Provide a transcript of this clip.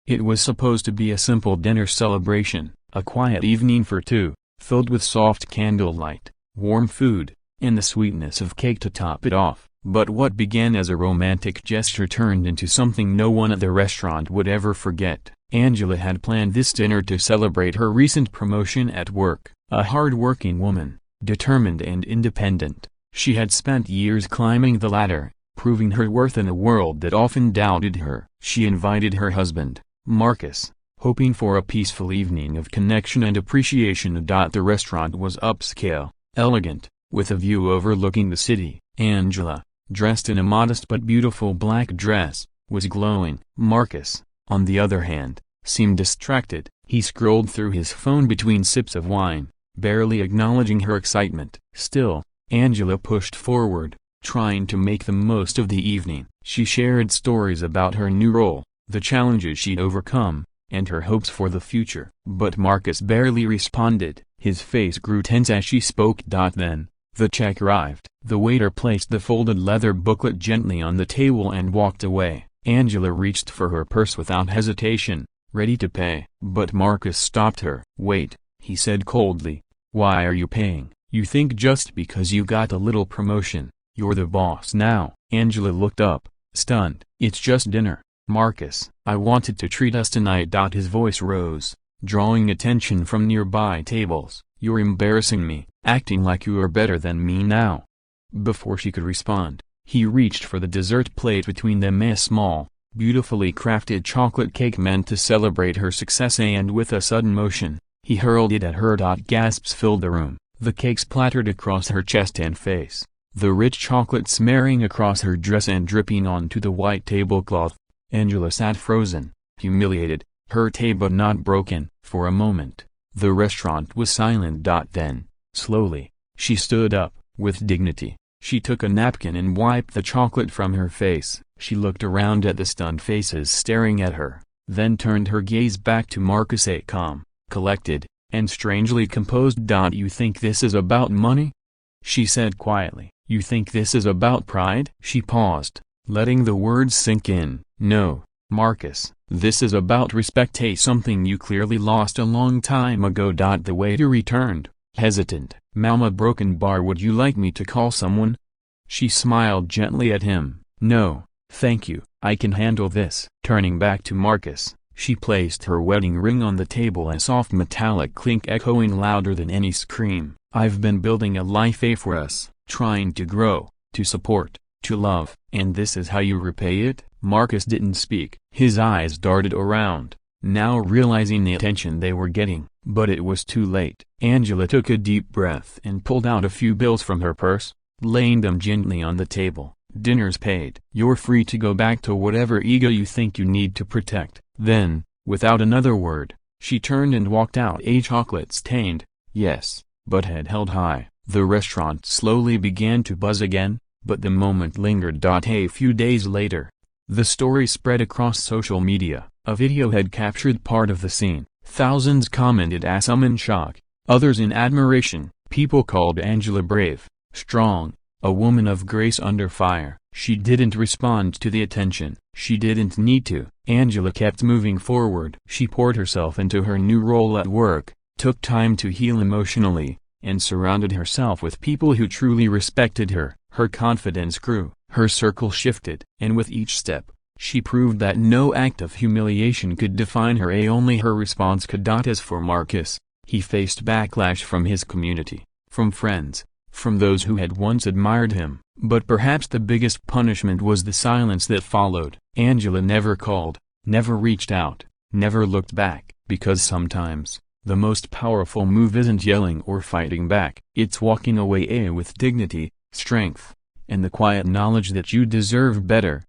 It was supposed to be a simple dinner celebration, a quiet evening for two, filled with soft candlelight, warm food, and the sweetness of cake to top it off. But what began as a romantic gesture turned into something no one at the restaurant would ever forget. Angela had planned this dinner to celebrate her recent promotion at work. A hard-working woman, determined and independent, she had spent years climbing the ladder, proving her worth in a world that often doubted her. She invited her husband, Marcus, hoping for a peaceful evening of connection and appreciation. The restaurant was upscale, elegant, with a view overlooking the city. Angela, dressed in a modest but beautiful black dress, was glowing. Marcus, on the other hand, seemed distracted. He scrolled through his phone between sips of wine, barely acknowledging her excitement. Still, Angela pushed forward, trying to make the most of the evening. She shared stories about her new role, the challenges she'd overcome, and her hopes for the future. But Marcus barely responded. His face grew tense as she spoke. Then, the check arrived. The waiter placed the folded leather booklet gently on the table and walked away. Angela reached for her purse without hesitation, ready to pay. But Marcus stopped her. "Wait," he said coldly. "Why are you paying? You think just because you got a little promotion, you're the boss now?" Angela looked up, stunned. "It's just dinner, Marcus. I wanted to treat us tonight." His voice rose, drawing attention from nearby tables. "You're embarrassing me, acting like you are better than me now." Before she could respond, he reached for the dessert plate between them, a small, beautifully crafted chocolate cake meant to celebrate her success, and with a sudden motion, he hurled it at her. Gasps filled the room. The cake splattered across her chest and face, the rich chocolate smearing across her dress and dripping onto the white tablecloth. Angela sat frozen, humiliated, hurt but not broken. For a moment, the restaurant was silent. Then, slowly, she stood up, with dignity. She took a napkin and wiped the chocolate from her face. She looked around at the stunned faces staring at her, then turned her gaze back to Marcus, a calm, collected, and strangely composed. "You think this is about money?" she said quietly. "You think this is about pride?" She paused, letting the words sink in. "No, Marcus, this is about respect, something you clearly lost a long time ago." The waiter returned, hesitant. "Mama, broken bar, would you like me to call someone?" She smiled gently at him. "No, thank you, I can handle this." Turning back to Marcus, she placed her wedding ring on the table, a soft metallic clink echoing louder than any scream. "I've been building a life for us, trying to grow, to support, to love, and this is how you repay it?" Marcus didn't speak. His eyes darted around, now realizing the attention they were getting. But it was too late. Angela took a deep breath and pulled out a few bills from her purse, laying them gently on the table. "Dinner's paid. You're free to go back to whatever ego you think you need to protect." Then, without another word, she turned and walked out, a chocolate-stained, yes, but head held high. The restaurant slowly began to buzz again, but the moment lingered. A few days later, the story spread across social media. A video had captured part of the scene. Thousands commented, some in shock, others in admiration. People called Angela brave, strong, a woman of grace under fire. She didn't respond to the attention. She didn't need to. Angela kept moving forward. She poured herself into her new role at work, took time to heal emotionally, and surrounded herself with people who truly respected her. Her confidence grew, her circle shifted, and with each step, she proved that no act of humiliation could define her. Only her response could. As for Marcus, he faced backlash from his community, from friends, from those who had once admired him. But perhaps the biggest punishment was the silence that followed. Angela never called, never reached out, never looked back. Because sometimes, the most powerful move isn't yelling or fighting back. It's walking away with dignity, strength, and the quiet knowledge that you deserve better.